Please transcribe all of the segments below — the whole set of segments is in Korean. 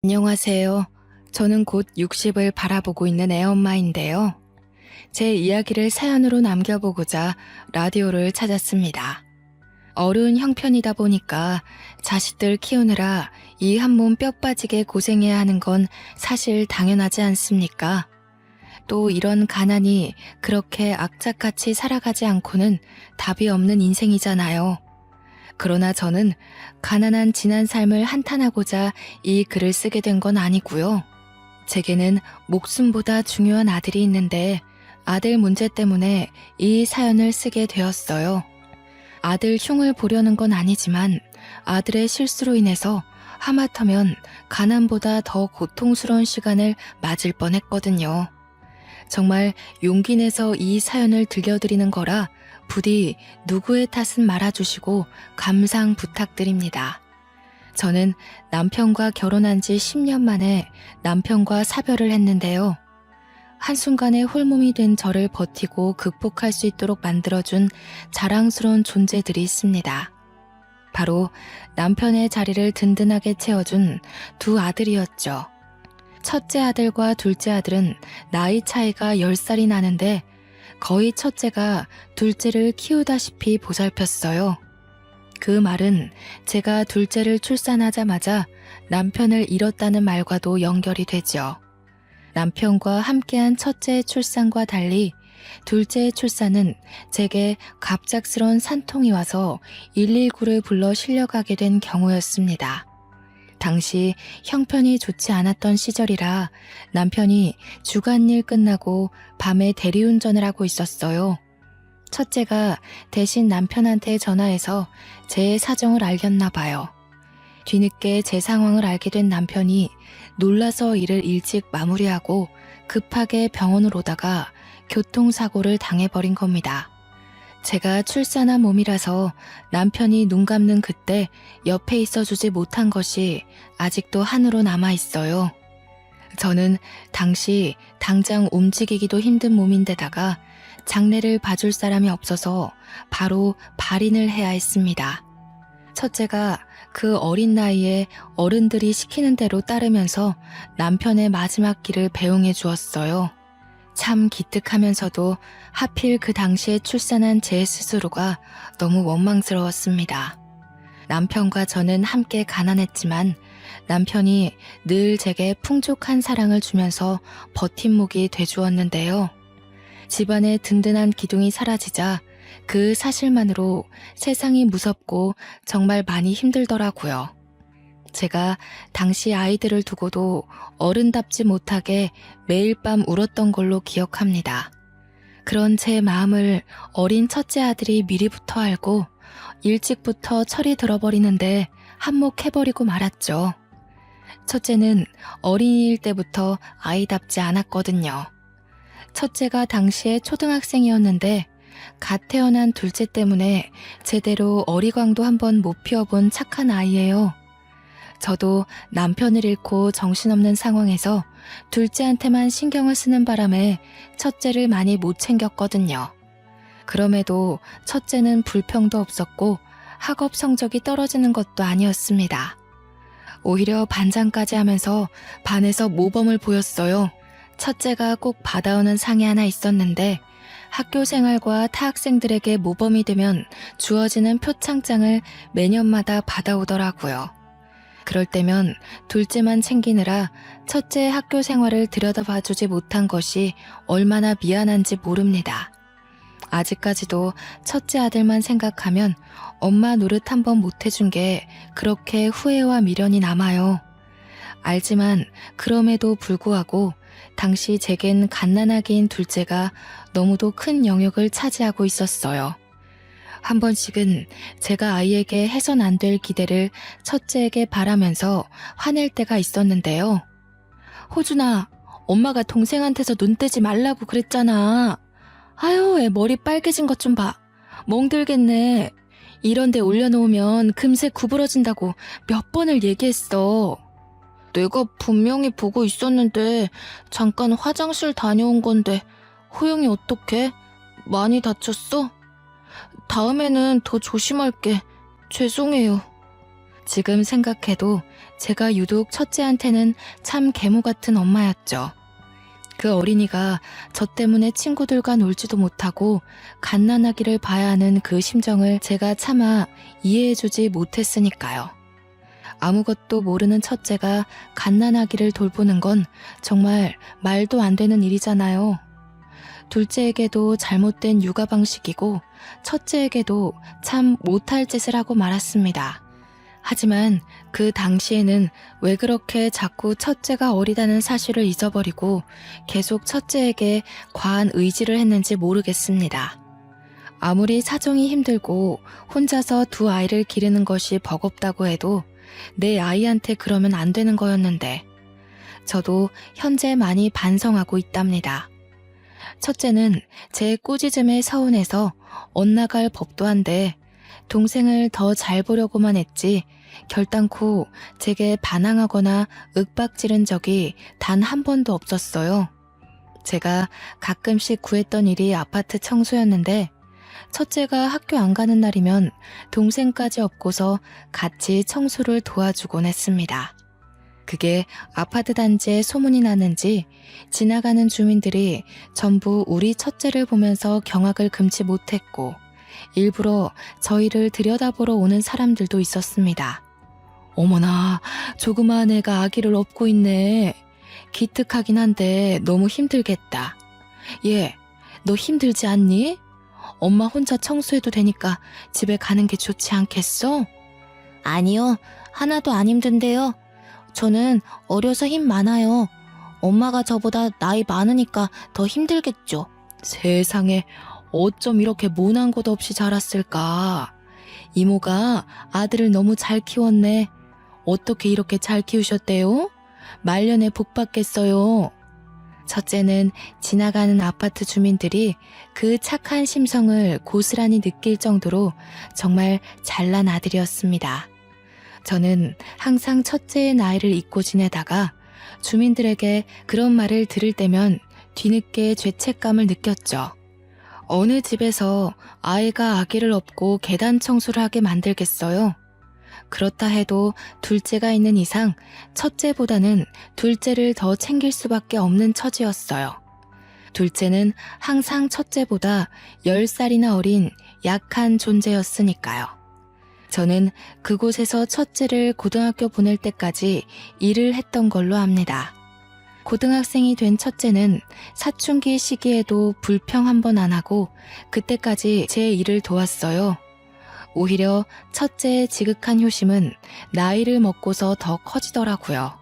안녕하세요. 저는 곧 60을 바라보고 있는 애엄마인데요. 제 이야기를 사연으로 남겨보고자 라디오를 찾았습니다. 어려운 형편이다 보니까 자식들 키우느라 이 한 몸 뼈 빠지게 고생해야 하는 건 사실 당연하지 않습니까? 또 이런 가난이 그렇게 악착같이 살아가지 않고는 답이 없는 인생이잖아요. 그러나 저는 가난한 지난 삶을 한탄하고자 이 글을 쓰게 된 건 아니고요. 제게는 목숨보다 중요한 아들이 있는데 아들 문제 때문에 이 사연을 쓰게 되었어요. 아들 흉을 보려는 건 아니지만 아들의 실수로 인해서 하마터면 가난보다 더 고통스러운 시간을 맞을 뻔했거든요. 정말 용기 내서 이 사연을 들려드리는 거라 부디 누구의 탓은 말아주시고 감상 부탁드립니다. 저는 남편과 결혼한 지 10년 만에 남편과 사별을 했는데요. 한순간에 홀몸이 된 저를 버티고 극복할 수 있도록 만들어준 자랑스러운 존재들이 있습니다. 바로 남편의 자리를 든든하게 채워준 두 아들이었죠. 첫째 아들과 둘째 아들은 나이 차이가 10살이 나는데 거의 첫째가 둘째를 키우다시피 보살폈어요. 그 말은 제가 둘째를 출산하자마자 남편을 잃었다는 말과도 연결이 되죠. 남편과 함께한 첫째의 출산과 달리 둘째의 출산은 제게 갑작스러운 산통이 와서 119를 불러 실려가게 된 경우였습니다. 당시 형편이 좋지 않았던 시절이라 남편이 주간일 끝나고 밤에 대리운전을 하고 있었어요. 첫째가 대신 남편한테 전화해서 제 사정을 알렸나 봐요. 뒤늦게 제 상황을 알게 된 남편이 놀라서 일을 일찍 마무리하고 급하게 병원을 오다가 교통사고를 당해버린 겁니다. 제가 출산한 몸이라서 남편이 눈 감는 그때 옆에 있어주지 못한 것이 아직도 한으로 남아있어요. 저는 당시 당장 움직이기도 힘든 몸인데다가 장례를 봐줄 사람이 없어서 바로 발인을 해야 했습니다. 첫째가 그 어린 나이에 어른들이 시키는 대로 따르면서 남편의 마지막 길을 배웅해 주었어요. 참 기특하면서도 하필 그 당시에 출산한 제 스스로가 너무 원망스러웠습니다. 남편과 저는 함께 가난했지만 남편이 늘 제게 풍족한 사랑을 주면서 버팀목이 돼주었는데요. 집안의 든든한 기둥이 사라지자 그 사실만으로 세상이 무섭고 정말 많이 힘들더라고요. 제가 당시 아이들을 두고도 어른답지 못하게 매일 밤 울었던 걸로 기억합니다. 그런 제 마음을 어린 첫째 아들이 미리부터 알고 일찍부터 철이 들어버리는데 한몫해버리고 말았죠. 첫째는 어린이일 때부터 아이답지 않았거든요. 첫째가 당시에 초등학생이었는데 갓 태어난 둘째 때문에 제대로 어리광도 한번 못 피워본 착한 아이예요. 저도 남편을 잃고 정신없는 상황에서 둘째한테만 신경을 쓰는 바람에 첫째를 많이 못 챙겼거든요. 그럼에도 첫째는 불평도 없었고 학업 성적이 떨어지는 것도 아니었습니다. 오히려 반장까지 하면서 반에서 모범을 보였어요. 첫째가 꼭 받아오는 상이 하나 있었는데 학교 생활과 타 학생들에게 모범이 되면 주어지는 표창장을 매년마다 받아오더라고요. 그럴 때면 둘째만 챙기느라 첫째의 학교 생활을 들여다봐주지 못한 것이 얼마나 미안한지 모릅니다. 아직까지도 첫째 아들만 생각하면 엄마 노릇 한번 못해준 게 그렇게 후회와 미련이 남아요. 알지만 그럼에도 불구하고 당시 제겐 갓난아기인 둘째가 너무도 큰 영역을 차지하고 있었어요. 한 번씩은 제가 아이에게 해선 안 될 기대를 첫째에게 바라면서 화낼 때가 있었는데요. 호준아, 엄마가 동생한테서 눈 떼지 말라고 그랬잖아. 아유, 애 머리 빨개진 것 좀 봐. 멍들겠네. 이런 데 올려놓으면 금세 구부러진다고 몇 번을 얘기했어. 내가 분명히 보고 있었는데 잠깐 화장실 다녀온 건데 호영이 어떡해? 많이 다쳤어? 다음에는 더 조심할게. 죄송해요. 지금 생각해도 제가 유독 첫째한테는 참 계모 같은 엄마였죠. 그 어린이가 저 때문에 친구들과 놀지도 못하고 갓난아기를 봐야 하는 그 심정을 제가 차마 이해해주지 못했으니까요. 아무것도 모르는 첫째가 갓난아기를 돌보는 건 정말 말도 안 되는 일이잖아요. 둘째에게도 잘못된 육아 방식이고 첫째에게도 참 못할 짓을 하고 말았습니다. 하지만 그 당시에는 왜 그렇게 자꾸 첫째가 어리다는 사실을 잊어버리고 계속 첫째에게 과한 의지를 했는지 모르겠습니다. 아무리 사정이 힘들고 혼자서 두 아이를 기르는 것이 버겁다고 해도 내 아이한테 그러면 안 되는 거였는데 저도 현재 많이 반성하고 있답니다. 첫째는 제 꾸짖음에 서운해서 엇나갈 법도 한데 동생을 더 잘 보려고만 했지 결단코 제게 반항하거나 윽박지른 적이 단 한 번도 없었어요. 제가 가끔씩 구했던 일이 아파트 청소였는데 첫째가 학교 안 가는 날이면 동생까지 업고서 같이 청소를 도와주곤 했습니다. 그게 아파트 단지에 소문이 나는지 지나가는 주민들이 전부 우리 첫째를 보면서 경악을 금치 못했고 일부러 저희를 들여다보러 오는 사람들도 있었습니다. 어머나, 조그마한 애가 아기를 업고 있네. 기특하긴 한데 너무 힘들겠다. 얘, 너 힘들지 않니? 엄마 혼자 청소해도 되니까 집에 가는 게 좋지 않겠어? 아니요, 하나도 안 힘든데요. 저는 어려서 힘 많아요. 엄마가 저보다 나이 많으니까 더 힘들겠죠. 세상에 어쩜 이렇게 모난 것 없이 자랐을까? 이모가 아들을 너무 잘 키웠네. 어떻게 이렇게 잘 키우셨대요? 말년에 복 받겠어요. 첫째는 지나가는 아파트 주민들이 그 착한 심성을 고스란히 느낄 정도로 정말 잘난 아들이었습니다. 저는 항상 첫째의 나이를 잊고 지내다가 주민들에게 그런 말을 들을 때면 뒤늦게 죄책감을 느꼈죠. 어느 집에서 아이가 아기를 업고 계단 청소를 하게 만들겠어요? 그렇다 해도 둘째가 있는 이상 첫째보다는 둘째를 더 챙길 수밖에 없는 처지였어요. 둘째는 항상 첫째보다 10살이나 어린 약한 존재였으니까요. 저는 그곳에서 첫째를 고등학교 보낼 때까지 일을 했던 걸로 압니다. 고등학생이 된 첫째는 사춘기 시기에도 불평 한 번 안 하고 그때까지 제 일을 도왔어요. 오히려 첫째의 지극한 효심은 나이를 먹고서 더 커지더라고요.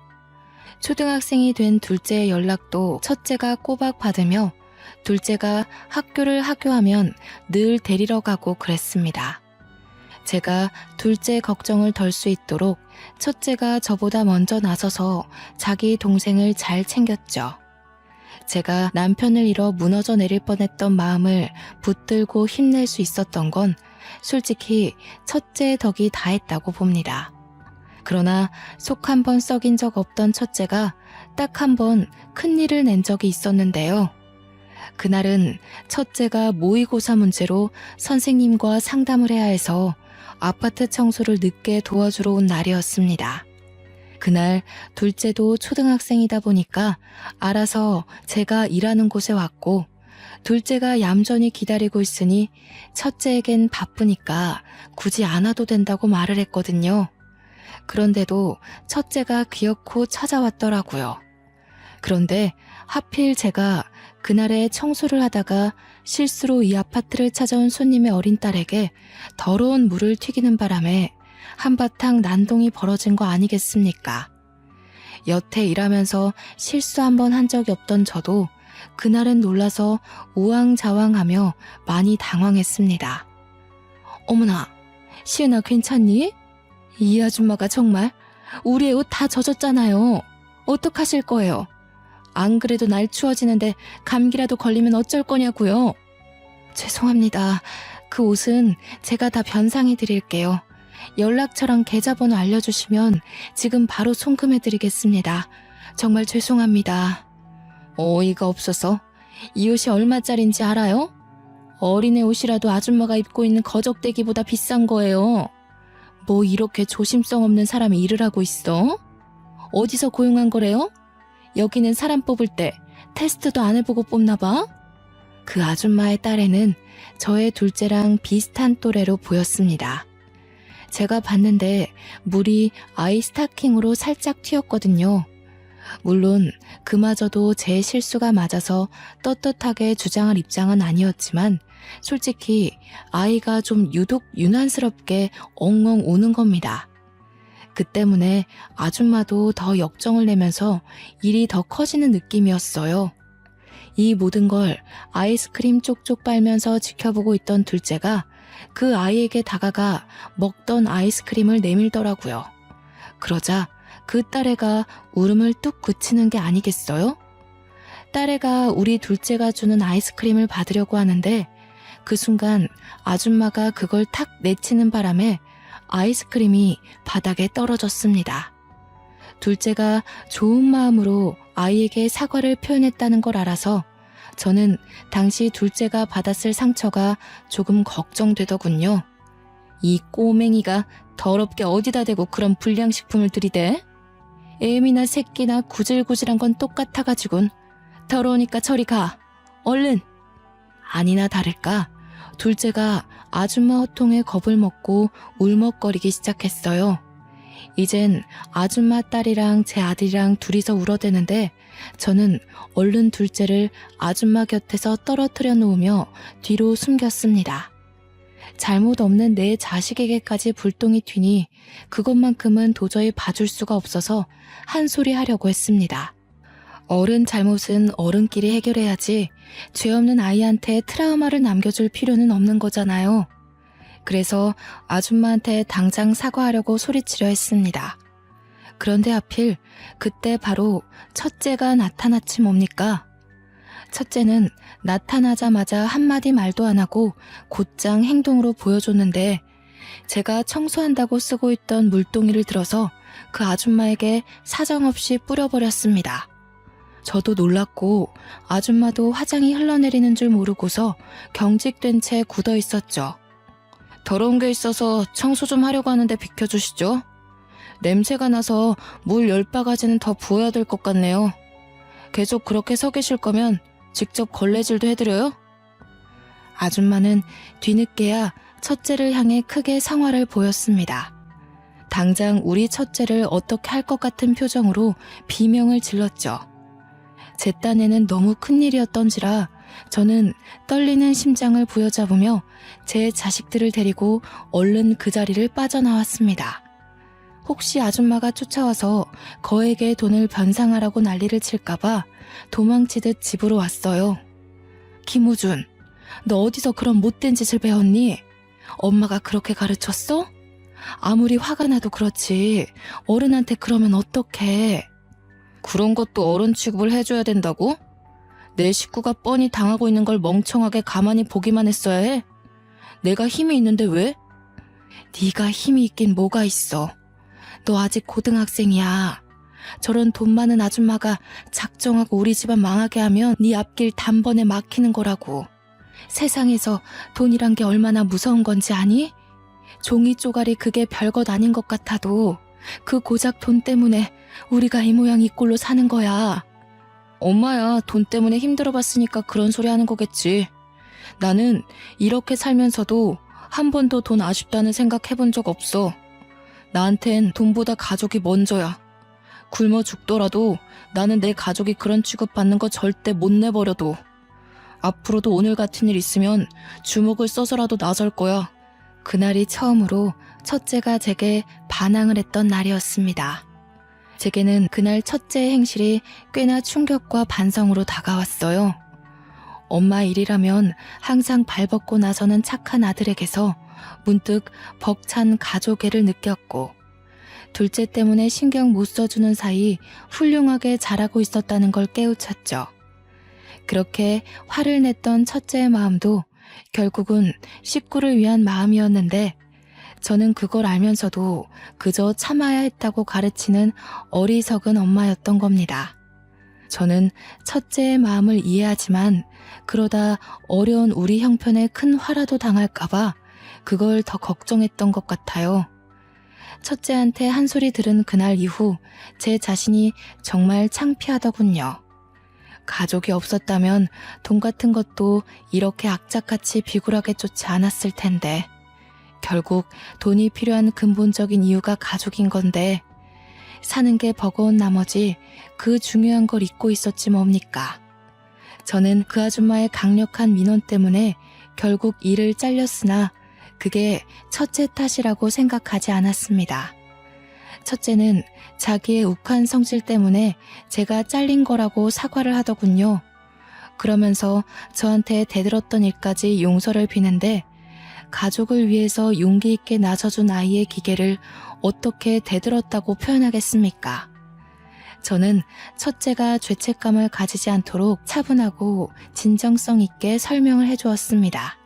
초등학생이 된 둘째의 연락도 첫째가 꼬박 받으며 둘째가 학교를 하교하면 늘 데리러 가고 그랬습니다. 제가 둘째 걱정을 덜 수 있도록 첫째가 저보다 먼저 나서서 자기 동생을 잘 챙겼죠. 제가 남편을 잃어 무너져 내릴 뻔했던 마음을 붙들고 힘낼 수 있었던 건 솔직히 첫째의 덕이 다했다고 봅니다. 그러나 속 한 번 썩인 적 없던 첫째가 딱 한 번 큰일을 낸 적이 있었는데요. 그날은 첫째가 모의고사 문제로 선생님과 상담을 해야 해서 아파트 청소를 늦게 도와주러 온 날이었습니다. 그날 둘째도 초등학생이다 보니까 알아서 제가 일하는 곳에 왔고 둘째가 얌전히 기다리고 있으니 첫째에겐 바쁘니까 굳이 안 와도 된다고 말을 했거든요. 그런데도 첫째가 기어코 찾아왔더라고요. 그런데 하필 제가 그날에 청소를 하다가 실수로 이 아파트를 찾아온 손님의 어린 딸에게 더러운 물을 튀기는 바람에 한바탕 난동이 벌어진 거 아니겠습니까? 여태 일하면서 실수 한 번 한 적이 없던 저도 그날은 놀라서 우왕좌왕하며 많이 당황했습니다. 어머나, 시은아 괜찮니? 이 아줌마가 정말 우리의 옷 다 젖었잖아요. 어떡하실 거예요? 안 그래도 날 추워지는데 감기라도 걸리면 어쩔 거냐고요. 죄송합니다. 그 옷은 제가 다 변상해 드릴게요. 연락처랑 계좌번호 알려주시면 지금 바로 송금해 드리겠습니다. 정말 죄송합니다. 어이가 없어서 이 옷이 얼마짜린지 알아요? 어린애 옷이라도 아줌마가 입고 있는 거적대기보다 비싼 거예요. 뭐 이렇게 조심성 없는 사람이 일을 하고 있어? 어디서 고용한 거래요? 여기는 사람 뽑을 때 테스트도 안 해보고 뽑나 봐? 그 아줌마의 딸에는 저의 둘째랑 비슷한 또래로 보였습니다. 제가 봤는데 물이 아이 스타킹으로 살짝 튀었거든요. 물론 그마저도 제 실수가 맞아서 떳떳하게 주장할 입장은 아니었지만 솔직히 아이가 좀 유독 유난스럽게 엉엉 우는 겁니다. 그 때문에 아줌마도 더 역정을 내면서 일이 더 커지는 느낌이었어요. 이 모든 걸 아이스크림 쪽쪽 빨면서 지켜보고 있던 둘째가 그 아이에게 다가가 먹던 아이스크림을 내밀더라고요. 그러자 그 딸애가 울음을 뚝 그치는 게 아니겠어요? 딸애가 우리 둘째가 주는 아이스크림을 받으려고 하는데 그 순간 아줌마가 그걸 탁 내치는 바람에 아이스크림이 바닥에 떨어졌습니다. 둘째가 좋은 마음으로 아이에게 사과를 표현했다는 걸 알아서 저는 당시 둘째가 받았을 상처가 조금 걱정되더군요. 이 꼬맹이가 더럽게 어디다 대고 그런 불량식품을 들이대? 애미나 새끼나 구질구질한 건 똑같아가지군. 더러우니까 저리 가. 얼른. 아니나 다를까 둘째가 아줌마 호통에 겁을 먹고 울먹거리기 시작했어요. 이젠 아줌마 딸이랑 제 아들이랑 둘이서 울어대는데 저는 얼른 둘째를 아줌마 곁에서 떨어뜨려 놓으며 뒤로 숨겼습니다. 잘못 없는 내 자식에게까지 불똥이 튀니 그것만큼은 도저히 봐줄 수가 없어서 한 소리 하려고 했습니다. 어른 잘못은 어른끼리 해결해야지 죄 없는 아이한테 트라우마를 남겨줄 필요는 없는 거잖아요. 그래서 아줌마한테 당장 사과하려고 소리치려 했습니다. 그런데 하필 그때 바로 첫째가 나타났지 뭡니까? 첫째는 나타나자마자 한마디 말도 안 하고 곧장 행동으로 보여줬는데 제가 청소한다고 쓰고 있던 물동이를 들어서 그 아줌마에게 사정없이 뿌려버렸습니다. 저도 놀랐고 아줌마도 화장이 흘러내리는 줄 모르고서 경직된 채 굳어 있었죠. 더러운 게 있어서 청소 좀 하려고 하는데 비켜주시죠. 냄새가 나서 물 10바가지는 더 부어야 될 것 같네요. 계속 그렇게 서 계실 거면 직접 걸레질도 해드려요? 아줌마는 뒤늦게야 첫째를 향해 크게 상화를 보였습니다. 당장 우리 첫째를 어떻게 할 것 같은 표정으로 비명을 질렀죠. 제 딴에는 너무 큰일이었던지라 저는 떨리는 심장을 부여잡으며 제 자식들을 데리고 얼른 그 자리를 빠져나왔습니다. 혹시 아줌마가 쫓아와서 거액의 돈을 변상하라고 난리를 칠까봐 도망치듯 집으로 왔어요. 김우준, 너 어디서 그런 못된 짓을 배웠니? 엄마가 그렇게 가르쳤어? 아무리 화가 나도 그렇지 어른한테 그러면 어떡해? 그런 것도 어른 취급을 해줘야 된다고? 내 식구가 뻔히 당하고 있는 걸 멍청하게 가만히 보기만 했어야 해? 내가 힘이 있는데 왜? 네가 힘이 있긴 뭐가 있어. 너 아직 고등학생이야. 저런 돈 많은 아줌마가 작정하고 우리 집안 망하게 하면 네 앞길 단번에 막히는 거라고. 세상에서 돈이란 게 얼마나 무서운 건지 아니? 종이 쪼가리 그게 별것 아닌 것 같아도 그 고작 돈 때문에 우리가 이 모양 이 꼴로 사는 거야. 엄마야 돈 때문에 힘들어봤으니까 그런 소리 하는 거겠지. 나는 이렇게 살면서도 한 번도 돈 아쉽다는 생각 해본 적 없어. 나한텐 돈보다 가족이 먼저야. 굶어 죽더라도 나는 내 가족이 그런 취급받는 거 절대 못 내버려둬. 앞으로도 오늘 같은 일 있으면 주먹을 써서라도 나설 거야. 그날이 처음으로 첫째가 제게 반항을 했던 날이었습니다. 제게는 그날 첫째의 행실이 꽤나 충격과 반성으로 다가왔어요. 엄마 일이라면 항상 발벗고 나서는 착한 아들에게서 문득 벅찬 가족애를 느꼈고 둘째 때문에 신경 못 써주는 사이 훌륭하게 자라고 있었다는 걸 깨우쳤죠. 그렇게 화를 냈던 첫째의 마음도 결국은 식구를 위한 마음이었는데 저는 그걸 알면서도 그저 참아야 했다고 가르치는 어리석은 엄마였던 겁니다. 저는 첫째의 마음을 이해하지만 그러다 어려운 우리 형편에 큰 화라도 당할까봐 그걸 더 걱정했던 것 같아요. 첫째한테 한 소리 들은 그날 이후 제 자신이 정말 창피하더군요. 가족이 없었다면 돈 같은 것도 이렇게 악착같이 비굴하게 쫓지 않았을 텐데 결국 돈이 필요한 근본적인 이유가 가족인 건데 사는 게 버거운 나머지 그 중요한 걸 잊고 있었지 뭡니까. 저는 그 아줌마의 강력한 민원 때문에 결국 일을 잘렸으나 그게 첫째 탓이라고 생각하지 않았습니다. 첫째는 자기의 욱한 성질 때문에 제가 잘린 거라고 사과를 하더군요. 그러면서 저한테 대들었던 일까지 용서를 비는데 가족을 위해서 용기 있게 나서준 아이의 기계를 어떻게 대들었다고 표현하겠습니까? 저는 첫째가 죄책감을 가지지 않도록 차분하고 진정성 있게 설명을 해주었습니다.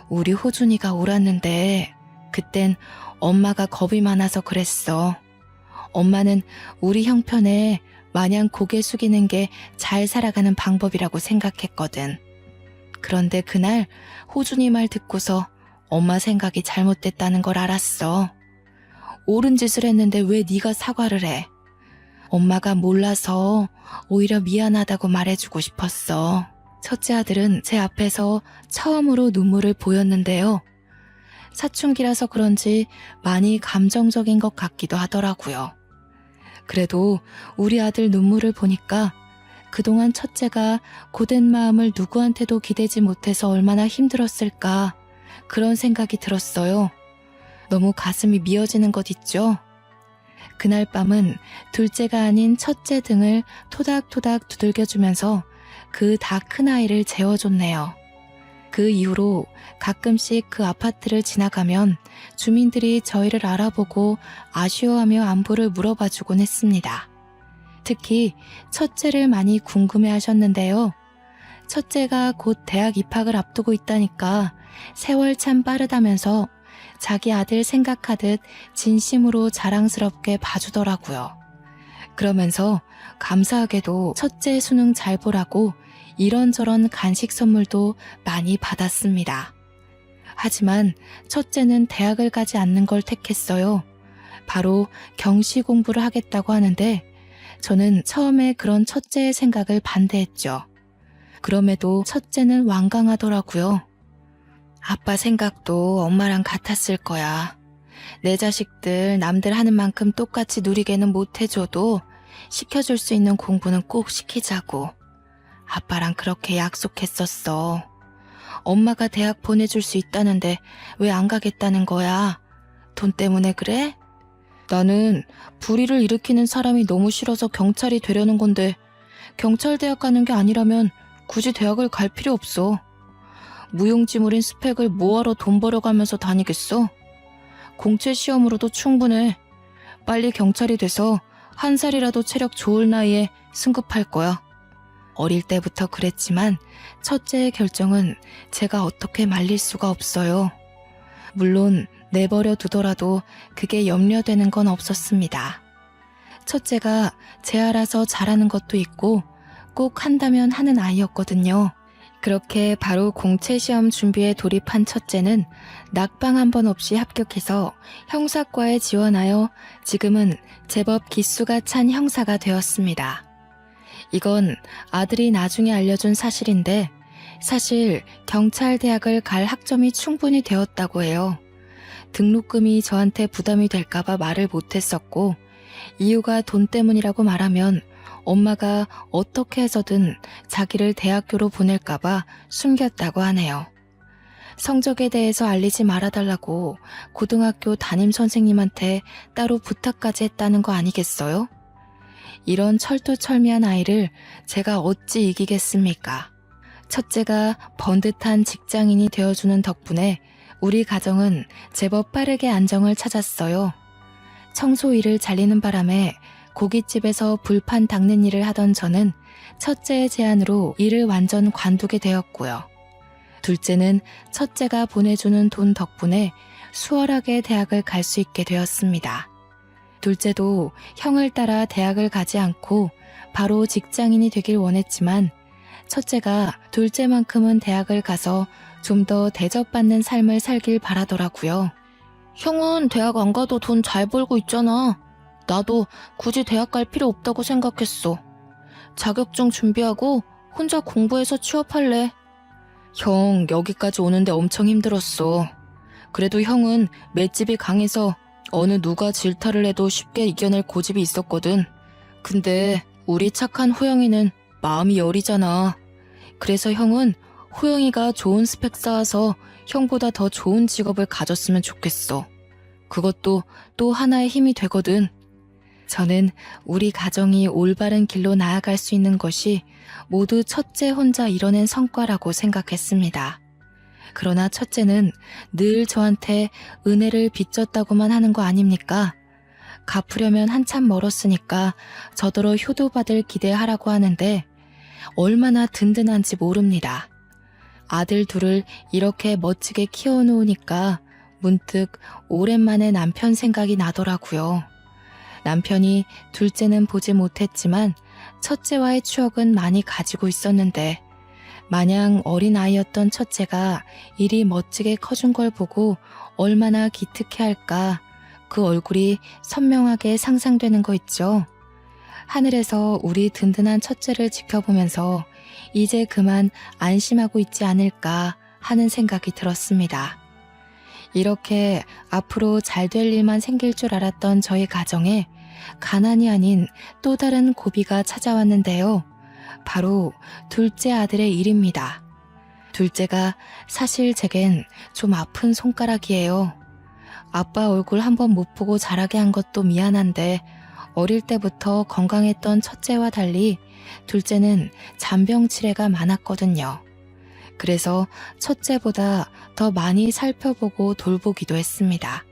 우리 호준이가 옳았는데 그땐 엄마가 겁이 많아서 그랬어. 엄마는 우리 형편에 마냥 고개 숙이는 게 잘 살아가는 방법이라고 생각했거든. 그런데 그날 호준이 말 듣고서 엄마 생각이 잘못됐다는 걸 알았어. 옳은 짓을 했는데 왜 네가 사과를 해? 엄마가 몰라서 오히려 미안하다고 말해주고 싶었어. 첫째 아들은 제 앞에서 처음으로 눈물을 보였는데요. 사춘기라서 그런지 많이 감정적인 것 같기도 하더라고요. 그래도 우리 아들 눈물을 보니까 그동안 첫째가 고된 마음을 누구한테도 기대지 못해서 얼마나 힘들었을까 그런 생각이 들었어요. 너무 가슴이 미어지는 것 있죠? 그날 밤은 둘째가 아닌 첫째 등을 토닥토닥 두들겨주면서 그 다 큰 아이를 재워줬네요. 그 이후로 가끔씩 그 아파트를 지나가면 주민들이 저희를 알아보고 아쉬워하며 안부를 물어봐주곤 했습니다. 특히 첫째를 많이 궁금해하셨는데요. 첫째가 곧 대학 입학을 앞두고 있다니까 세월 참 빠르다면서 자기 아들 생각하듯 진심으로 자랑스럽게 봐주더라고요. 그러면서 감사하게도 첫째 수능 잘 보라고 이런저런 간식 선물도 많이 받았습니다. 하지만 첫째는 대학을 가지 않는 걸 택했어요. 바로 경시 공부를 하겠다고 하는데 저는 처음에 그런 첫째의 생각을 반대했죠. 그럼에도 첫째는 완강하더라고요. 아빠 생각도 엄마랑 같았을 거야. 내 자식들 남들 하는 만큼 똑같이 누리게는 못해줘도 시켜줄 수 있는 공부는 꼭 시키자고. 아빠랑 그렇게 약속했었어. 엄마가 대학 보내줄 수 있다는데 왜 안 가겠다는 거야? 돈 때문에 그래? 나는 불의를 일으키는 사람이 너무 싫어서 경찰이 되려는 건데 경찰대학 가는 게 아니라면 굳이 대학을 갈 필요 없어. 무용지물인 스펙을 뭐하러 돈 벌어가면서 다니겠어? 공채 시험으로도 충분해. 빨리 경찰이 돼서 한 살이라도 체력 좋을 나이에 승급할 거야. 어릴 때부터 그랬지만 첫째의 결정은 제가 어떻게 말릴 수가 없어요. 물론 내버려 두더라도 그게 염려되는 건 없었습니다. 첫째가 제 알아서 잘하는 것도 있고 꼭 한다면 하는 아이였거든요. 그렇게 바로 공채시험 준비에 돌입한 첫째는 낙방 한 번 없이 합격해서 형사과에 지원하여 지금은 제법 기수가 찬 형사가 되었습니다. 이건 아들이 나중에 알려준 사실인데 사실 경찰대학을 갈 학점이 충분히 되었다고 해요. 등록금이 저한테 부담이 될까봐 말을 못했었고 이유가 돈 때문이라고 말하면 엄마가 어떻게 해서든 자기를 대학교로 보낼까봐 숨겼다고 하네요. 성적에 대해서 알리지 말아달라고 고등학교 담임 선생님한테 따로 부탁까지 했다는 거 아니겠어요? 이런 철두철미한 아이를 제가 어찌 이기겠습니까? 첫째가 번듯한 직장인이 되어주는 덕분에 우리 가정은 제법 빠르게 안정을 찾았어요. 청소 일을 잘리는 바람에 고깃집에서 불판 닦는 일을 하던 저는 첫째의 제안으로 일을 완전 관두게 되었고요. 둘째는 첫째가 보내주는 돈 덕분에 수월하게 대학을 갈 수 있게 되었습니다. 둘째도 형을 따라 대학을 가지 않고 바로 직장인이 되길 원했지만 첫째가 둘째만큼은 대학을 가서 좀 더 대접받는 삶을 살길 바라더라고요. 형은 대학 안 가도 돈 잘 벌고 있잖아. 나도 굳이 대학 갈 필요 없다고 생각했어. 자격증 준비하고 혼자 공부해서 취업할래. 형, 여기까지 오는데 엄청 힘들었어. 그래도 형은 맷집이 강해서 어느 누가 질타를 해도 쉽게 이겨낼 고집이 있었거든. 근데 우리 착한 호영이는 마음이 여리잖아. 그래서 형은 호영이가 좋은 스펙 쌓아서 형보다 더 좋은 직업을 가졌으면 좋겠어. 그것도 또 하나의 힘이 되거든. 저는 우리 가정이 올바른 길로 나아갈 수 있는 것이 모두 첫째 혼자 이뤄낸 성과라고 생각했습니다. 그러나 첫째는 늘 저한테 은혜를 빚졌다고만 하는 거 아닙니까? 갚으려면 한참 멀었으니까 저더러 효도받을 기대하라고 하는데 얼마나 든든한지 모릅니다. 아들 둘을 이렇게 멋지게 키워놓으니까 문득 오랜만에 남편 생각이 나더라고요. 남편이 둘째는 보지 못했지만 첫째와의 추억은 많이 가지고 있었는데 마냥 어린아이였던 첫째가 이리 멋지게 커준 걸 보고 얼마나 기특해할까. 그 얼굴이 선명하게 상상되는 거 있죠. 하늘에서 우리 든든한 첫째를 지켜보면서 이제 그만 안심하고 있지 않을까 하는 생각이 들었습니다. 이렇게 앞으로 잘 될 일만 생길 줄 알았던 저희 가정에 가난이 아닌 또 다른 고비가 찾아왔는데요. 바로 둘째 아들의 일입니다. 둘째가 사실 제겐 좀 아픈 손가락이에요. 아빠 얼굴 한번 못 보고 자라게 한 것도 미안한데 어릴 때부터 건강했던 첫째와 달리 둘째는 잔병 치레가 많았거든요. 그래서 첫째보다 더 많이 살펴보고 돌보기도 했습니다.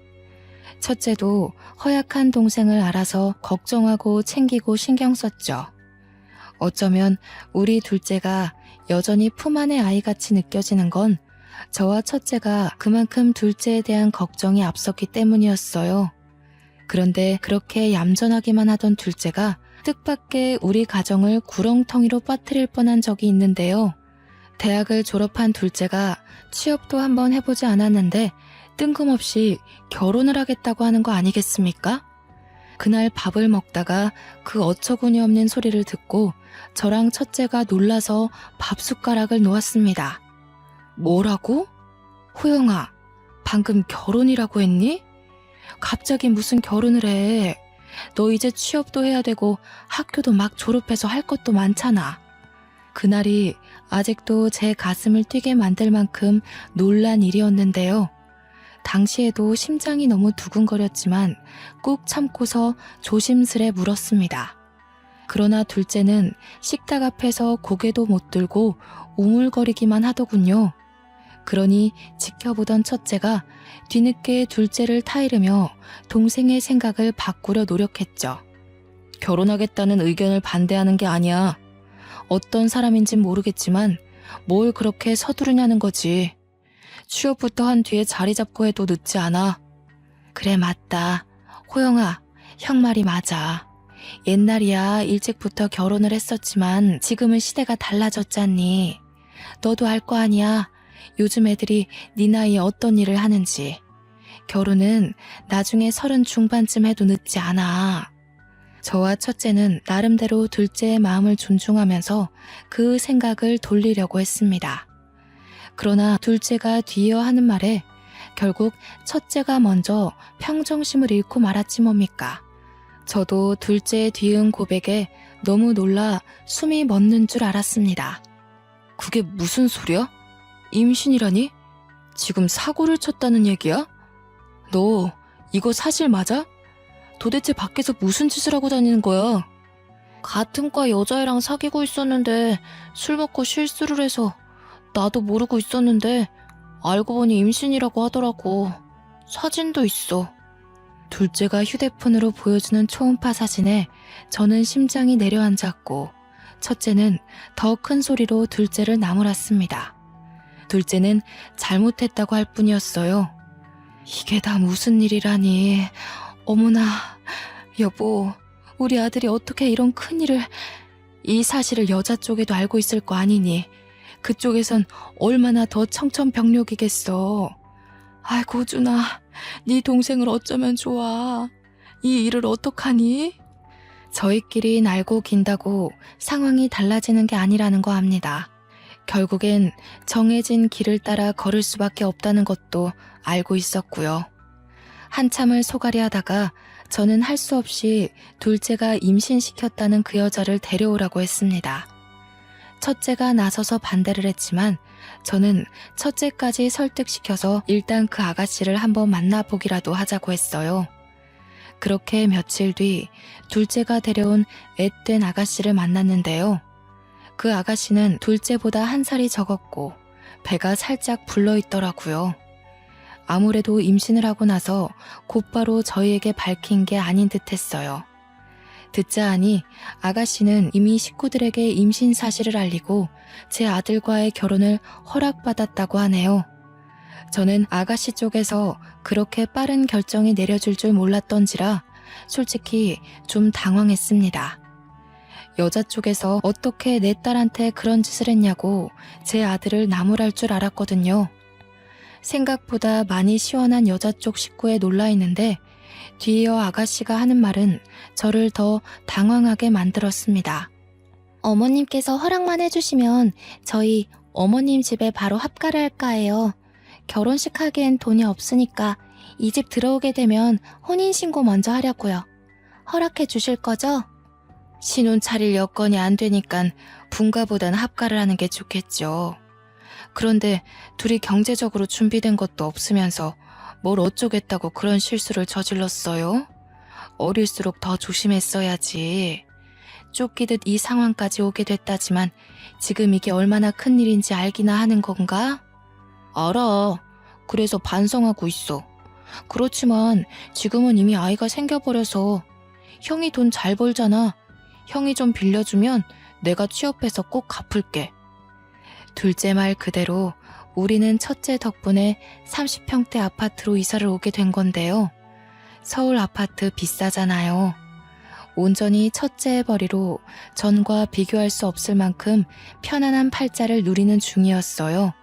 첫째도 허약한 동생을 알아서 걱정하고 챙기고 신경 썼죠. 어쩌면 우리 둘째가 여전히 품 안의 아이같이 느껴지는 건 저와 첫째가 그만큼 둘째에 대한 걱정이 앞섰기 때문이었어요. 그런데 그렇게 얌전하기만 하던 둘째가 뜻밖의 우리 가정을 구렁텅이로 빠뜨릴 뻔한 적이 있는데요. 대학을 졸업한 둘째가 취업도 한번 해보지 않았는데 뜬금없이 결혼을 하겠다고 하는 거 아니겠습니까? 그날 밥을 먹다가 그 어처구니 없는 소리를 듣고 저랑 첫째가 놀라서 밥 숟가락을 놓았습니다. 뭐라고? 호영아, 방금 결혼이라고 했니? 갑자기 무슨 결혼을 해? 너 이제 취업도 해야 되고 학교도 막 졸업해서 할 것도 많잖아. 그날이 아직도 제 가슴을 뛰게 만들 만큼 놀란 일이었는데요. 당시에도 심장이 너무 두근거렸지만 꾹 참고서 조심스레 물었습니다. 그러나 둘째는 식탁 앞에서 고개도 못 들고 우물거리기만 하더군요. 그러니 지켜보던 첫째가 뒤늦게 둘째를 타이르며 동생의 생각을 바꾸려 노력했죠. 결혼하겠다는 의견을 반대하는 게 아니야. 어떤 사람인진 모르겠지만 뭘 그렇게 서두르냐는 거지. 취업부터 한 뒤에 자리 잡고 해도 늦지 않아. 그래, 맞다. 호영아, 형 말이 맞아. 옛날이야 일찍부터 결혼을 했었지만 지금은 시대가 달라졌잖니. 너도 알 거 아니야. 요즘 애들이 네 나이에 어떤 일을 하는지. 결혼은 나중에 30 중반쯤 해도 늦지 않아. 저와 첫째는 나름대로 둘째의 마음을 존중하면서 그 생각을 돌리려고 했습니다. 그러나 둘째가 뒤이어 하는 말에 결국 첫째가 먼저 평정심을 잃고 말았지 뭡니까. 저도 둘째의 뒤이은 고백에 너무 놀라 숨이 멎는 줄 알았습니다. 그게 무슨 소리야? 임신이라니? 지금 사고를 쳤다는 얘기야? 너 이거 사실 맞아? 도대체 밖에서 무슨 짓을 하고 다니는 거야? 같은 과 여자애랑 사귀고 있었는데 술 먹고 실수를 해서 나도 모르고 있었는데 알고 보니 임신이라고 하더라고. 사진도 있어. 둘째가 휴대폰으로 보여주는 초음파 사진에 저는 심장이 내려앉았고 첫째는 더 큰 소리로 둘째를 나무랐습니다. 둘째는 잘못했다고 할 뿐이었어요. 이게 다 무슨 일이라니. 어머나, 여보, 우리 아들이 어떻게 이런 큰일을. 이 사실을 여자 쪽에도 알고 있을 거 아니니. 그쪽에선 얼마나 더 청천벽력이겠어. 아이고, 준아, 네 동생을 어쩌면 좋아. 이 일을 어떡하니? 저희끼리 날고 긴다고 상황이 달라지는 게 아니라는 거 압니다. 결국엔 정해진 길을 따라 걸을 수밖에 없다는 것도 알고 있었고요. 한참을 소갈이 하다가 저는 할 수 없이 둘째가 임신시켰다는 그 여자를 데려오라고 했습니다. 첫째가 나서서 반대를 했지만 저는 첫째까지 설득시켜서 일단 그 아가씨를 한번 만나보기라도 하자고 했어요. 그렇게 며칠 뒤 둘째가 데려온 앳된 아가씨를 만났는데요. 그 아가씨는 둘째보다 한 살이 적었고 배가 살짝 불러있더라고요. 아무래도 임신을 하고 나서 곧바로 저희에게 밝힌 게 아닌 듯 했어요. 듣자 하니 아가씨는 이미 식구들에게 임신 사실을 알리고 제 아들과의 결혼을 허락받았다고 하네요. 저는 아가씨 쪽에서 그렇게 빠른 결정이 내려질 줄 몰랐던지라 솔직히 좀 당황했습니다. 여자 쪽에서 어떻게 내 딸한테 그런 짓을 했냐고 제 아들을 나무랄 줄 알았거든요. 생각보다 많이 시원한 여자 쪽 식구에 놀라 있는데 뒤이어 아가씨가 하는 말은 저를 더 당황하게 만들었습니다. 어머님께서 허락만 해주시면 저희 어머님 집에 바로 합가를 할까 해요. 결혼식 하기엔 돈이 없으니까 이 집 들어오게 되면 혼인신고 먼저 하려고요. 허락해 주실 거죠? 신혼 차릴 여건이 안 되니깐 분가보단 합가를 하는 게 좋겠죠. 그런데 둘이 경제적으로 준비된 것도 없으면서 뭘 어쩌겠다고 그런 실수를 저질렀어요? 어릴수록 더 조심했어야지. 쫓기듯 이 상황까지 오게 됐다지만 지금 이게 얼마나 큰일인지 알기나 하는 건가? 알아. 그래서 반성하고 있어. 그렇지만 지금은 이미 아이가 생겨버려서 형이 돈 잘 벌잖아. 형이 좀 빌려주면 내가 취업해서 꼭 갚을게. 둘째 말 그대로 우리는 첫째 덕분에 30평대 아파트로 이사를 오게 된 건데요. 서울 아파트 비싸잖아요. 온전히 첫째의 벌이로 전과 비교할 수 없을 만큼 편안한 팔자를 누리는 중이었어요.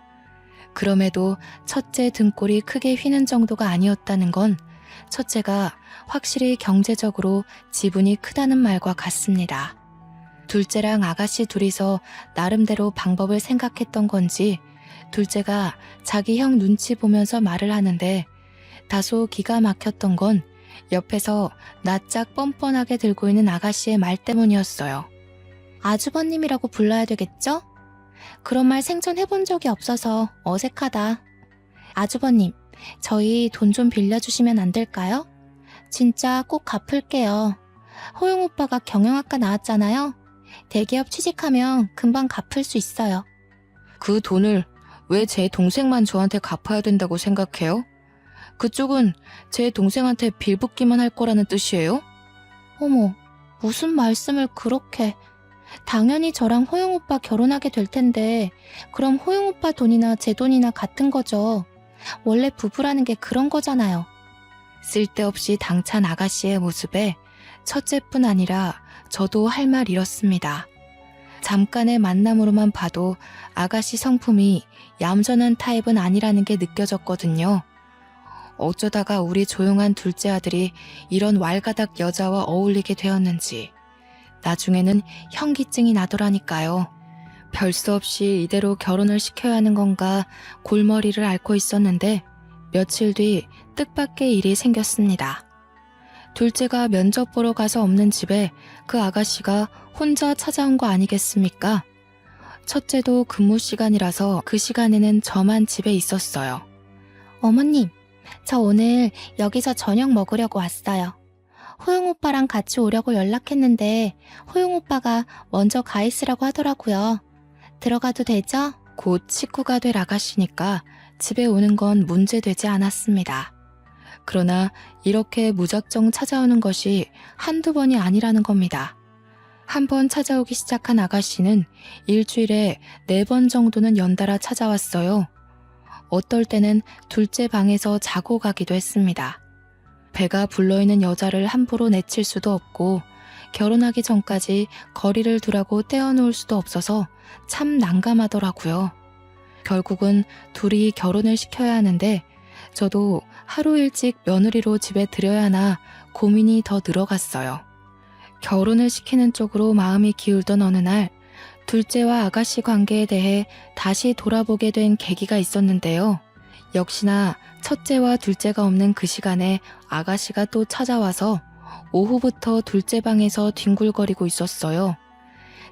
그럼에도 첫째 등골이 크게 휘는 정도가 아니었다는 건 첫째가 확실히 경제적으로 지분이 크다는 말과 같습니다. 둘째랑 아가씨 둘이서 나름대로 방법을 생각했던 건지 둘째가 자기 형 눈치 보면서 말을 하는데 다소 기가 막혔던 건 옆에서 낯짝 뻔뻔하게 들고 있는 아가씨의 말 때문이었어요. 아주버님이라고 불러야 되겠죠? 그런 말 생전 해본 적이 없어서 어색하다. 아주버님, 저희 돈 좀 빌려주시면 안 될까요? 진짜 꼭 갚을게요. 호용 오빠가 경영학과 나왔잖아요. 대기업 취직하면 금방 갚을 수 있어요. 그 돈을 왜 제 동생만 저한테 갚아야 된다고 생각해요? 그쪽은 제 동생한테 빌붙기만 할 거라는 뜻이에요? 어머, 무슨 말씀을 그렇게... 당연히 저랑 호용 오빠 결혼하게 될 텐데 그럼 호용 오빠 돈이나 제 돈이나 같은 거죠. 원래 부부라는 게 그런 거잖아요. 쓸데없이 당찬 아가씨의 모습에 첫째뿐 아니라 저도 할 말 잃었습니다. 잠깐의 만남으로만 봐도 아가씨 성품이 얌전한 타입은 아니라는 게 느껴졌거든요. 어쩌다가 우리 조용한 둘째 아들이 이런 왈가닥 여자와 어울리게 되었는지 나중에는 현기증이 나더라니까요. 별 수 없이 이대로 결혼을 시켜야 하는 건가 골머리를 앓고 있었는데 며칠 뒤 뜻밖의 일이 생겼습니다. 둘째가 면접 보러 가서 없는 집에 그 아가씨가 혼자 찾아온 거 아니겠습니까? 첫째도 근무 시간이라서 그 시간에는 저만 집에 있었어요. 어머님, 저 오늘 여기서 저녁 먹으려고 왔어요. 호용 오빠랑 같이 오려고 연락했는데 호용 오빠가 먼저 가 있으라고 하더라고요. 들어가도 되죠? 곧 식구가 될 아가씨니까 집에 오는 건 문제되지 않았습니다. 그러나 이렇게 무작정 찾아오는 것이 한두 번이 아니라는 겁니다. 한 번 찾아오기 시작한 아가씨는 일주일에 4번 정도는 연달아 찾아왔어요. 어떨 때는 둘째 방에서 자고 가기도 했습니다. 배가 불러있는 여자를 함부로 내칠 수도 없고 결혼하기 전까지 거리를 두라고 떼어놓을 수도 없어서 참 난감하더라고요. 결국은 둘이 결혼을 시켜야 하는데 저도 하루 일찍 며느리로 집에 들여야 하나 고민이 더 늘어갔어요. 결혼을 시키는 쪽으로 마음이 기울던 어느 날 둘째와 아가씨 관계에 대해 다시 돌아보게 된 계기가 있었는데요. 역시나 첫째와 둘째가 없는 그 시간에 아가씨가 또 찾아와서 오후부터 둘째 방에서 뒹굴거리고 있었어요.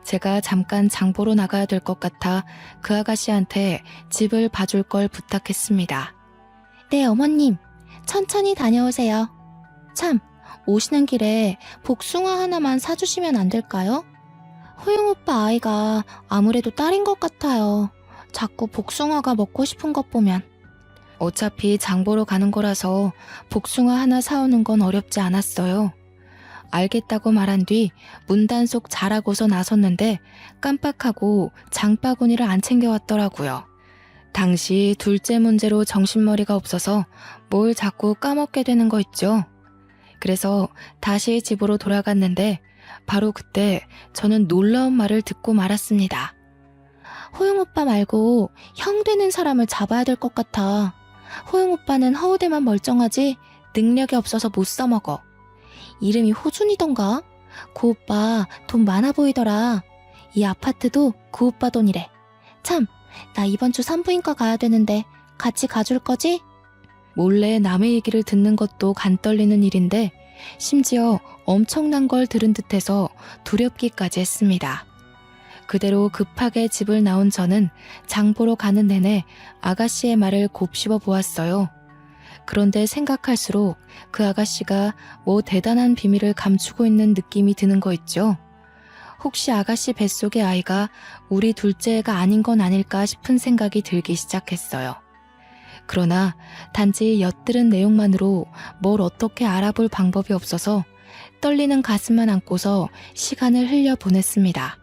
제가 잠깐 장보러 나가야 될 것 같아 그 아가씨한테 집을 봐줄 걸 부탁했습니다. 네, 어머님. 천천히 다녀오세요. 참, 오시는 길에 복숭아 하나만 사주시면 안 될까요? 호영 오빠 아이가 아무래도 딸인 것 같아요. 자꾸 복숭아가 먹고 싶은 것 보면. 어차피 장보러 가는 거라서 복숭아 하나 사오는 건 어렵지 않았어요. 알겠다고 말한 뒤 문단속 잘하고서 나섰는데 깜빡하고 장바구니를 안 챙겨왔더라고요. 당시 둘째 문제로 정신머리가 없어서 뭘 자꾸 까먹게 되는 거 있죠. 그래서 다시 집으로 돌아갔는데 바로 그때 저는 놀라운 말을 듣고 말았습니다. 호영 오빠 말고 형 되는 사람을 잡아야 될 것 같아. 호영 오빠는 허우대만 멀쩡하지 능력이 없어서 못 써먹어. 이름이 호준이던가? 그 오빠 돈 많아 보이더라. 이 아파트도 그 오빠 돈이래. 참, 나 이번 주 산부인과 가야 되는데 같이 가줄 거지? 몰래 남의 얘기를 듣는 것도 간 떨리는 일인데 심지어 엄청난 걸 들은 듯해서 두렵기까지 했습니다. 그대로 급하게 집을 나온 저는 장 보러 가는 내내 아가씨의 말을 곱씹어 보았어요. 그런데 생각할수록 그 아가씨가 뭐 대단한 비밀을 감추고 있는 느낌이 드는 거 있죠. 혹시 아가씨 뱃속의 아이가 우리 둘째가 아닌 건 아닐까 싶은 생각이 들기 시작했어요. 그러나 단지 엿들은 내용만으로 뭘 어떻게 알아볼 방법이 없어서 떨리는 가슴만 안고서 시간을 흘려보냈습니다.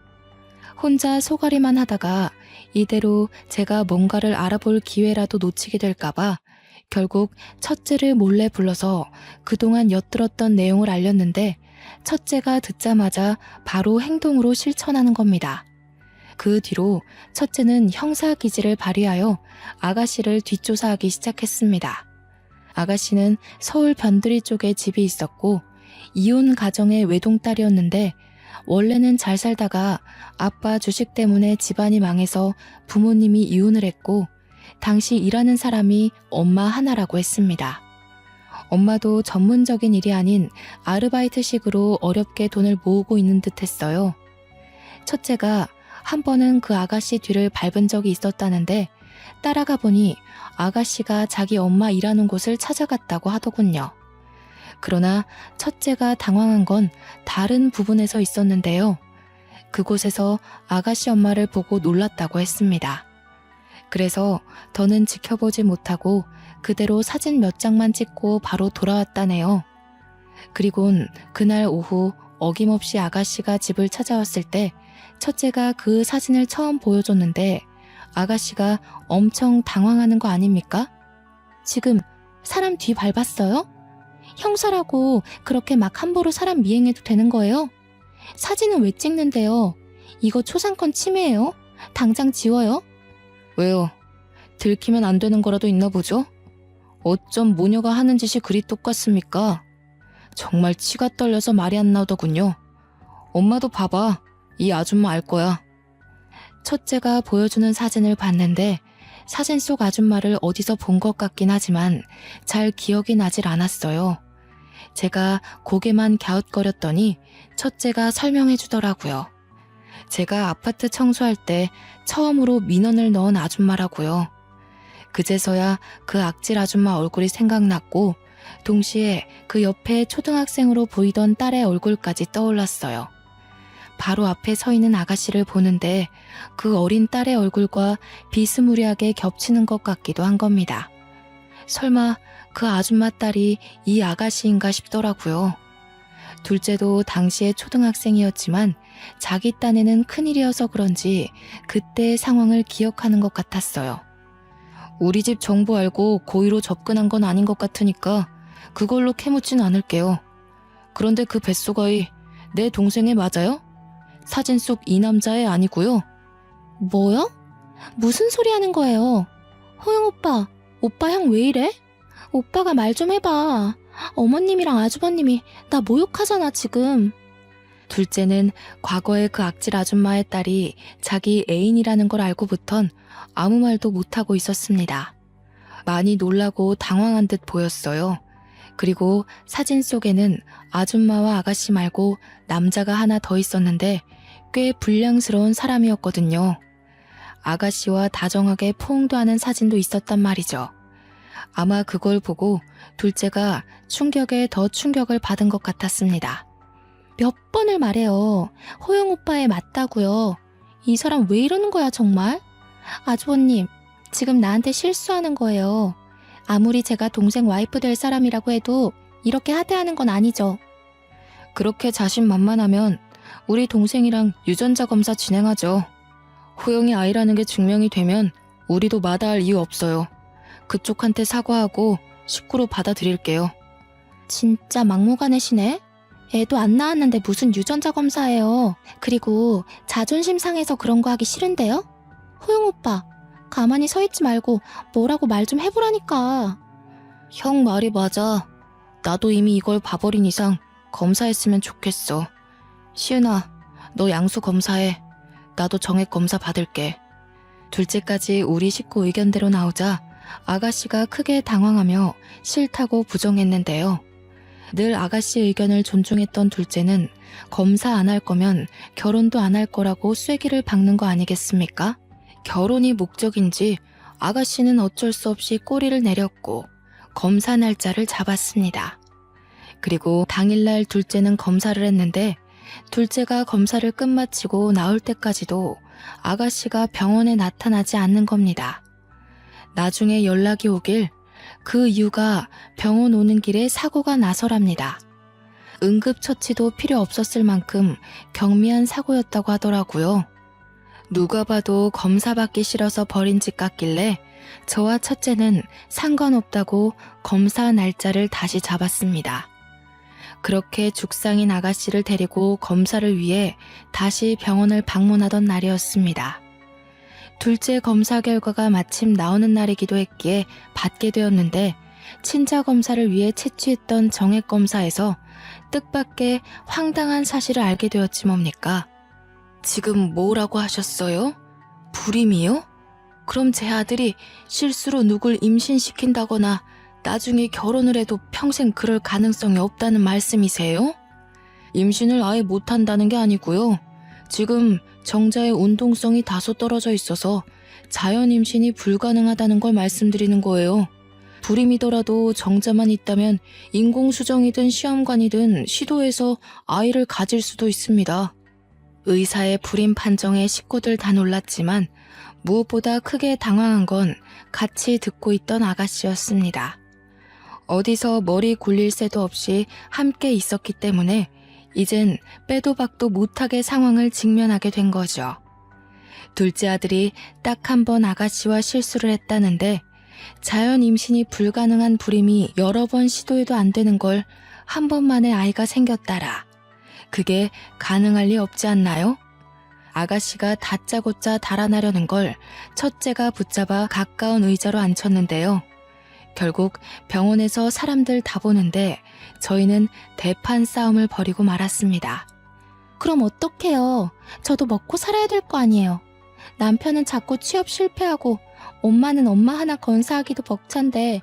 혼자 소가리만 하다가 이대로 제가 뭔가를 알아볼 기회라도 놓치게 될까봐 결국 첫째를 몰래 불러서 그동안 엿들었던 내용을 알렸는데 첫째가 듣자마자 바로 행동으로 실천하는 겁니다. 그 뒤로 첫째는 형사기질을 발휘하여 아가씨를 뒷조사하기 시작했습니다. 아가씨는 서울 변두리 쪽에 집이 있었고 이혼 가정의 외동딸이었는데 원래는 잘 살다가 아빠 주식 때문에 집안이 망해서 부모님이 이혼을 했고 당시 일하는 사람이 엄마 하나라고 했습니다. 엄마도 전문적인 일이 아닌 아르바이트식으로 어렵게 돈을 모으고 있는 듯 했어요. 첫째가 한 번은 그 아가씨 뒤를 밟은 적이 있었다는데 따라가 보니 아가씨가 자기 엄마 일하는 곳을 찾아갔다고 하더군요. 그러나 첫째가 당황한 건 다른 부분에서 있었는데요. 그곳에서 아가씨 엄마를 보고 놀랐다고 했습니다. 그래서 더는 지켜보지 못하고 그대로 사진 몇 장만 찍고 바로 돌아왔다네요. 그리곤 그날 오후 어김없이 아가씨가 집을 찾아왔을 때 첫째가 그 사진을 처음 보여줬는데 아가씨가 엄청 당황하는 거 아닙니까? 지금 사람 뒤 밟았어요? 형사라고 그렇게 막 함부로 사람 미행해도 되는 거예요? 사진은 왜 찍는데요? 이거 초상권 침해예요? 당장 지워요? 왜요? 들키면 안 되는 거라도 있나 보죠? 어쩜 모녀가 하는 짓이 그리 똑같습니까? 정말 치가 떨려서 말이 안 나오더군요. 엄마도 봐봐. 이 아줌마 알 거야. 첫째가 보여주는 사진을 봤는데 사진 속 아줌마를 어디서 본 것 같긴 하지만 잘 기억이 나질 않았어요. 제가 고개만 갸웃거렸더니 첫째가 설명해 주더라고요. 제가 아파트 청소할 때 처음으로 민원을 넣은 아줌마라고요. 그제서야 그 악질 아줌마 얼굴이 생각났고 동시에 그 옆에 초등학생으로 보이던 딸의 얼굴까지 떠올랐어요. 바로 앞에 서 있는 아가씨를 보는데 그 어린 딸의 얼굴과 비스무리하게 겹치는 것 같기도 한 겁니다. 설마 그 아줌마 딸이 이 아가씨인가 싶더라고요. 둘째도 당시에 초등학생이었지만 자기 딴에는 큰일이어서 그런지 그때의 상황을 기억하는 것 같았어요. 우리 집 정보 알고 고의로 접근한 건 아닌 것 같으니까 그걸로 캐묻진 않을게요. 그런데 그 뱃속아이 내 동생애 맞아요? 사진 속 이 남자애 아니고요. 뭐요? 무슨 소리 하는 거예요? 호영 오빠, 오빠 형 왜 이래? 오빠가 말 좀 해봐. 어머님이랑 아주버님이 나 모욕하잖아, 지금. 둘째는 과거에 그 악질 아줌마의 딸이 자기 애인이라는 걸 알고부턴 아무 말도 못하고 있었습니다. 많이 놀라고 당황한 듯 보였어요. 그리고 사진 속에는 아줌마와 아가씨 말고 남자가 하나 더 있었는데 꽤 불량스러운 사람이었거든요. 아가씨와 다정하게 포옹도 하는 사진도 있었단 말이죠. 아마 그걸 보고 둘째가 충격에 더 충격을 받은 것 같았습니다. 몇 번을 말해요. 호영 오빠에 맞다고요. 이 사람 왜 이러는 거야, 정말? 아주버님, 지금 나한테 실수하는 거예요. 아무리 제가 동생 와이프 될 사람이라고 해도 이렇게 하대하는 건 아니죠. 그렇게 자신만만하면 우리 동생이랑 유전자 검사 진행하죠. 호영이 아이라는 게 증명이 되면 우리도 마다할 이유 없어요. 그쪽한테 사과하고 식구로 받아들일게요. 진짜 막무가내시네? 애도 안 낳았는데 무슨 유전자 검사예요. 그리고 자존심 상해서 그런 거 하기 싫은데요? 호영 오빠, 가만히 서 있지 말고 뭐라고 말 좀 해보라니까. 형 말이 맞아. 나도 이미 이걸 봐버린 이상 검사했으면 좋겠어. 시은아, 너 양수 검사해. 나도 정액 검사 받을게. 둘째까지 우리 식구 의견대로 나오자 아가씨가 크게 당황하며 싫다고 부정했는데요. 늘 아가씨 의견을 존중했던 둘째는 검사 안 할 거면 결혼도 안 할 거라고 쐐기를 박는 거 아니겠습니까? 결혼이 목적인지 아가씨는 어쩔 수 없이 꼬리를 내렸고 검사 날짜를 잡았습니다. 그리고 당일날 둘째는 검사를 했는데 둘째가 검사를 끝마치고 나올 때까지도 아가씨가 병원에 나타나지 않는 겁니다. 나중에 연락이 오길 그 이유가 병원 오는 길에 사고가 나서랍니다. 응급처치도 필요 없었을 만큼 경미한 사고였다고 하더라고요. 누가 봐도 검사 받기 싫어서 버린 집 같길래 저와 첫째는 상관없다고 검사 날짜를 다시 잡았습니다. 그렇게 죽상인 아가씨를 데리고 검사를 위해 다시 병원을 방문하던 날이었습니다. 둘째 검사 결과가 마침 나오는 날이기도 했기에 받게 되었는데 친자 검사를 위해 채취했던 정액 검사에서 뜻밖의 황당한 사실을 알게 되었지 뭡니까? 지금 뭐라고 하셨어요? 불임이요? 그럼 제 아들이 실수로 누굴 임신시킨다거나 나중에 결혼을 해도 평생 그럴 가능성이 없다는 말씀이세요? 임신을 아예 못한다는 게 아니고요. 지금 정자의 운동성이 다소 떨어져 있어서 자연 임신이 불가능하다는 걸 말씀드리는 거예요. 불임이더라도 정자만 있다면 인공수정이든 시험관이든 시도해서 아이를 가질 수도 있습니다. 의사의 불임 판정에 식구들 다 놀랐지만 무엇보다 크게 당황한 건 같이 듣고 있던 아가씨였습니다. 어디서 머리 굴릴 새도 없이 함께 있었기 때문에 이젠 빼도 박도 못하게 상황을 직면하게 된 거죠. 둘째 아들이 딱 한 번 아가씨와 실수를 했다는데 자연 임신이 불가능한 불임이 여러 번 시도해도 안 되는 걸 한 번만에 아이가 생겼다라. 그게 가능할 리 없지 않나요? 아가씨가 다짜고짜 달아나려는 걸 첫째가 붙잡아 가까운 의자로 앉혔는데요. 결국 병원에서 사람들 다 보는데 저희는 대판 싸움을 벌이고 말았습니다. 그럼 어떡해요? 저도 먹고 살아야 될 거 아니에요. 남편은 자꾸 취업 실패하고 엄마는 엄마 하나 건사하기도 벅찬데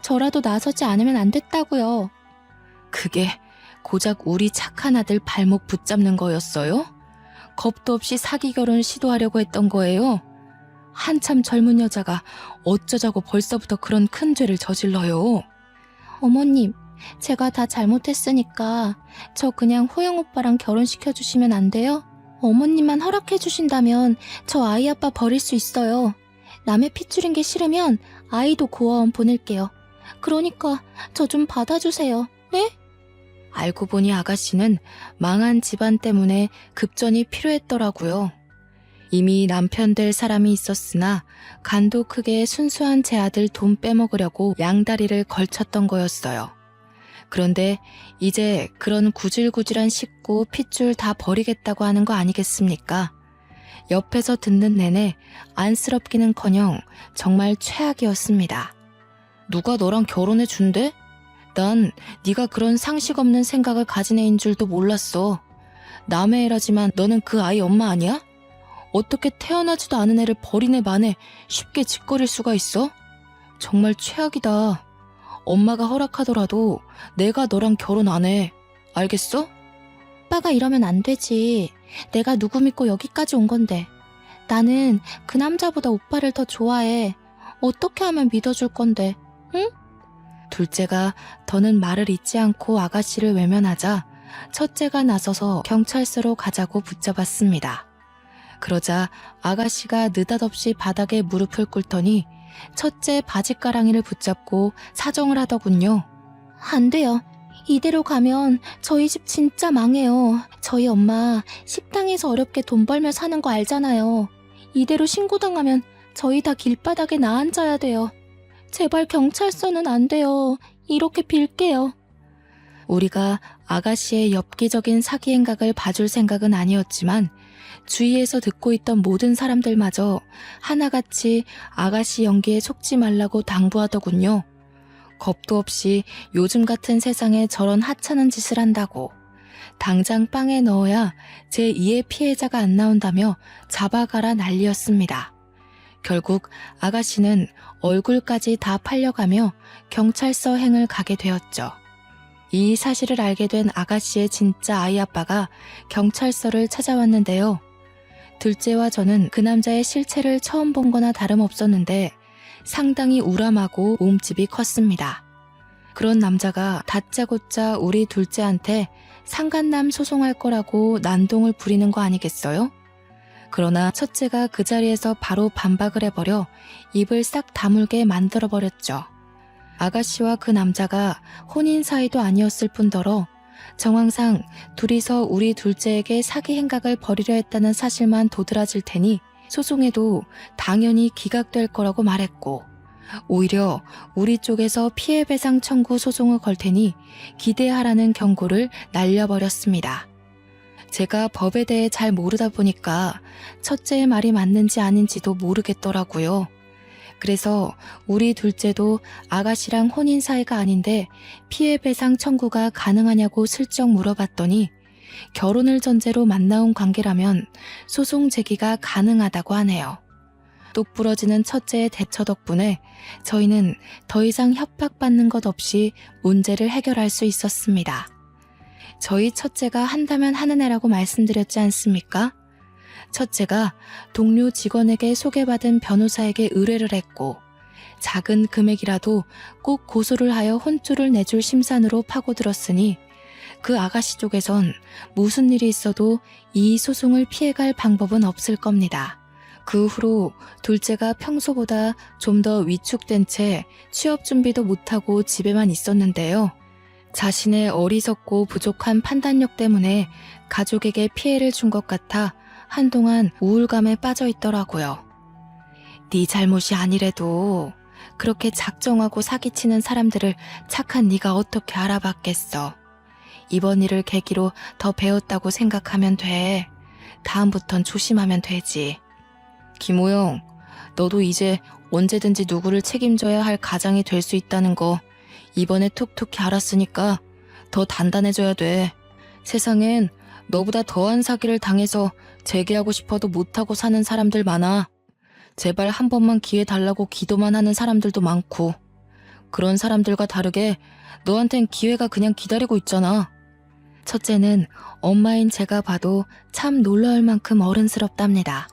저라도 나서지 않으면 안 됐다고요. 그게 고작 우리 착한 아들 발목 붙잡는 거였어요? 겁도 없이 사기 결혼 시도하려고 했던 거예요? 한참 젊은 여자가 어쩌자고 벌써부터 그런 큰 죄를 저질러요? 어머님, 제가 다 잘못했으니까 저 그냥 호영 오빠랑 결혼시켜주시면 안 돼요? 어머님만 허락해주신다면 저 아이 아빠 버릴 수 있어요. 남의 피 줄인 게 싫으면 아이도 고아원 보낼게요. 그러니까 저 좀 받아주세요. 네? 알고 보니 아가씨는 망한 집안 때문에 급전이 필요했더라고요. 이미 남편 될 사람이 있었으나 간도 크게 순수한 제 아들 돈 빼먹으려고 양다리를 걸쳤던 거였어요. 그런데 이제 그런 구질구질한 식구 핏줄 다 버리겠다고 하는 거 아니겠습니까? 옆에서 듣는 내내 안쓰럽기는커녕 정말 최악이었습니다. 누가 너랑 결혼해 준대? 난 네가 그런 상식 없는 생각을 가진 애인 줄도 몰랐어. 남의 애라지만 너는 그 아이 엄마 아니야? 어떻게 태어나지도 않은 애를 버린 애 만에 쉽게 짓거릴 수가 있어? 정말 최악이다. 엄마가 허락하더라도 내가 너랑 결혼 안 해. 알겠어? 오빠가 이러면 안 되지. 내가 누구 믿고 여기까지 온 건데. 나는 그 남자보다 오빠를 더 좋아해. 어떻게 하면 믿어줄 건데, 응? 둘째가 더는 말을 잇지 않고 아가씨를 외면하자 첫째가 나서서 경찰서로 가자고 붙잡았습니다. 그러자 아가씨가 느닷없이 바닥에 무릎을 꿇더니 첫째 바지가랑이를 붙잡고 사정을 하더군요. 안 돼요. 이대로 가면 저희 집 진짜 망해요. 저희 엄마 식당에서 어렵게 돈 벌며 사는 거 알잖아요. 이대로 신고당하면 저희 다 길바닥에 나앉아야 돼요. 제발 경찰서는 안 돼요. 이렇게 빌게요. 우리가 아가씨의 엽기적인 사기 행각을 봐줄 생각은 아니었지만 주위에서 듣고 있던 모든 사람들마저 하나같이 아가씨 연기에 속지 말라고 당부하더군요. 겁도 없이 요즘 같은 세상에 저런 하찮은 짓을 한다고. 당장 빵에 넣어야 제2의 피해자가 안 나온다며 잡아가라 난리였습니다. 결국 아가씨는 얼굴까지 다 팔려가며 경찰서 행을 가게 되었죠. 이 사실을 알게 된 아가씨의 진짜 아이 아빠가 경찰서를 찾아왔는데요. 둘째와 저는 그 남자의 실체를 처음 본 거나 다름없었는데 상당히 우람하고 몸집이 컸습니다. 그런 남자가 다짜고짜 우리 둘째한테 상간남 소송할 거라고 난동을 부리는 거 아니겠어요? 그러나 첫째가 그 자리에서 바로 반박을 해버려 입을 싹 다물게 만들어버렸죠. 아가씨와 그 남자가 혼인 사이도 아니었을 뿐더러 정황상 둘이서 우리 둘째에게 사기 행각을 벌이려 했다는 사실만 도드라질 테니 소송에도 당연히 기각될 거라고 말했고, 오히려 우리 쪽에서 피해배상 청구 소송을 걸 테니 기대하라는 경고를 날려버렸습니다. 제가 법에 대해 잘 모르다 보니까 첫째의 말이 맞는지 아닌지도 모르겠더라고요. 그래서 우리 둘째도 아가씨랑 혼인 사이가 아닌데 피해배상 청구가 가능하냐고 슬쩍 물어봤더니 결혼을 전제로 만나온 관계라면 소송 제기가 가능하다고 하네요. 똑부러지는 첫째의 대처 덕분에 저희는 더 이상 협박받는 것 없이 문제를 해결할 수 있었습니다. 저희 첫째가 한다면 하는 애라고 말씀드렸지 않습니까? 첫째가 동료 직원에게 소개받은 변호사에게 의뢰를 했고 작은 금액이라도 꼭 고소를 하여 혼쭐을 내줄 심산으로 파고들었으니 그 아가씨 쪽에선 무슨 일이 있어도 이 소송을 피해갈 방법은 없을 겁니다. 그 후로 둘째가 평소보다 좀 더 위축된 채 취업 준비도 못하고 집에만 있었는데요. 자신의 어리석고 부족한 판단력 때문에 가족에게 피해를 준 것 같아 한동안 우울감에 빠져 있더라고요. 네 잘못이 아니래도 그렇게 작정하고 사기치는 사람들을 착한 네가 어떻게 알아봤겠어. 이번 일을 계기로 더 배웠다고 생각하면 돼. 다음부턴 조심하면 되지. 김호영, 너도 이제 언제든지 누구를 책임져야 할 가장이 될 수 있다는 거 이번에 톡톡히 알았으니까 더 단단해져야 돼. 세상엔 너보다 더한 사기를 당해서 재기하고 싶어도 못하고 사는 사람들 많아. 제발 한 번만 기회 달라고 기도만 하는 사람들도 많고, 그런 사람들과 다르게 너한텐 기회가 그냥 기다리고 있잖아. 첫째는 엄마인 제가 봐도 참 놀라울 만큼 어른스럽답니다.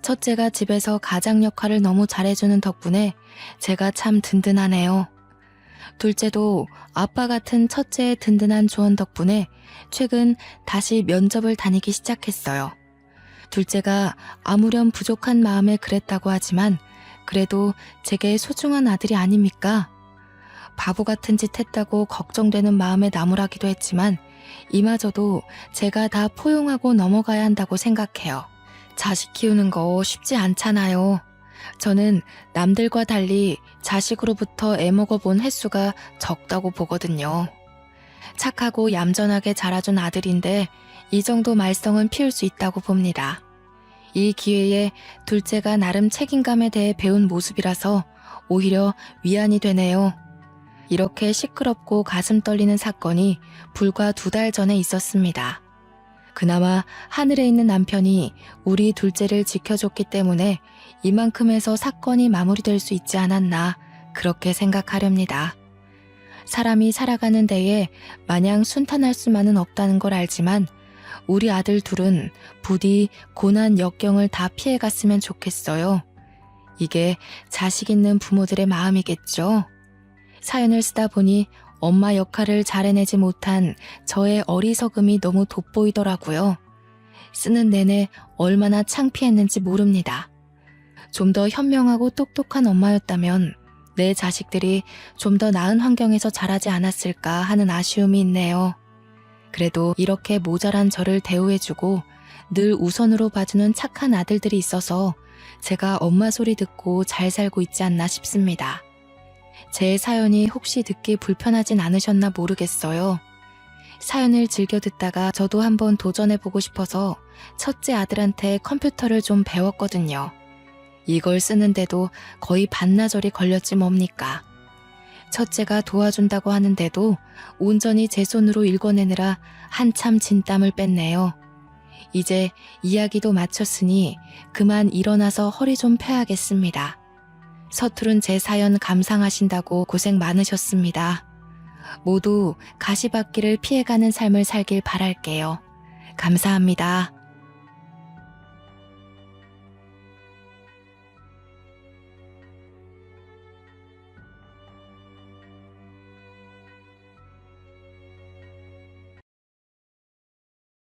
첫째가 집에서 가장 역할을 너무 잘해주는 덕분에 제가 참 든든하네요. 둘째도 아빠 같은 첫째의 든든한 조언 덕분에 최근 다시 면접을 다니기 시작했어요. 둘째가 아무렴 부족한 마음에 그랬다고 하지만 그래도 제게 소중한 아들이 아닙니까? 바보 같은 짓 했다고 걱정되는 마음에 나무라기도 했지만 이마저도 제가 다 포용하고 넘어가야 한다고 생각해요. 자식 키우는 거 쉽지 않잖아요. 저는 남들과 달리 자식으로부터 애먹어본 횟수가 적다고 보거든요. 착하고 얌전하게 자라준 아들인데 이 정도 말썽은 피울 수 있다고 봅니다. 이 기회에 둘째가 나름 책임감에 대해 배운 모습이라서 오히려 위안이 되네요. 이렇게 시끄럽고 가슴 떨리는 사건이 불과 2달 전에 있었습니다. 그나마 하늘에 있는 남편이 우리 둘째를 지켜줬기 때문에 이만큼에서 사건이 마무리될 수 있지 않았나 그렇게 생각하렵니다. 사람이 살아가는 데에 마냥 순탄할 수만은 없다는 걸 알지만 우리 아들 둘은 부디 고난 역경을 다 피해갔으면 좋겠어요. 이게 자식 있는 부모들의 마음이겠죠. 사연을 쓰다 보니 엄마 역할을 잘 해내지 못한 저의 어리석음이 너무 돋보이더라고요. 쓰는 내내 얼마나 창피했는지 모릅니다. 좀 더 현명하고 똑똑한 엄마였다면 내 자식들이 좀 더 나은 환경에서 자라지 않았을까 하는 아쉬움이 있네요. 그래도 이렇게 모자란 저를 대우해주고 늘 우선으로 봐주는 착한 아들들이 있어서 제가 엄마 소리 듣고 잘 살고 있지 않나 싶습니다. 제 사연이 혹시 듣기 불편하진 않으셨나 모르겠어요. 사연을 즐겨 듣다가 저도 한번 도전해보고 싶어서 첫째 아들한테 컴퓨터를 좀 배웠거든요. 이걸 쓰는데도 거의 반나절이 걸렸지 뭡니까. 첫째가 도와준다고 하는데도 온전히 제 손으로 읽어내느라 한참 진땀을 뺐네요. 이제 이야기도 마쳤으니 그만 일어나서 허리 좀 펴야겠습니다. 서투른 제 사연 감상하신다고 고생 많으셨습니다. 모두 가시밭길을 피해가는 삶을 살길 바랄게요. 감사합니다.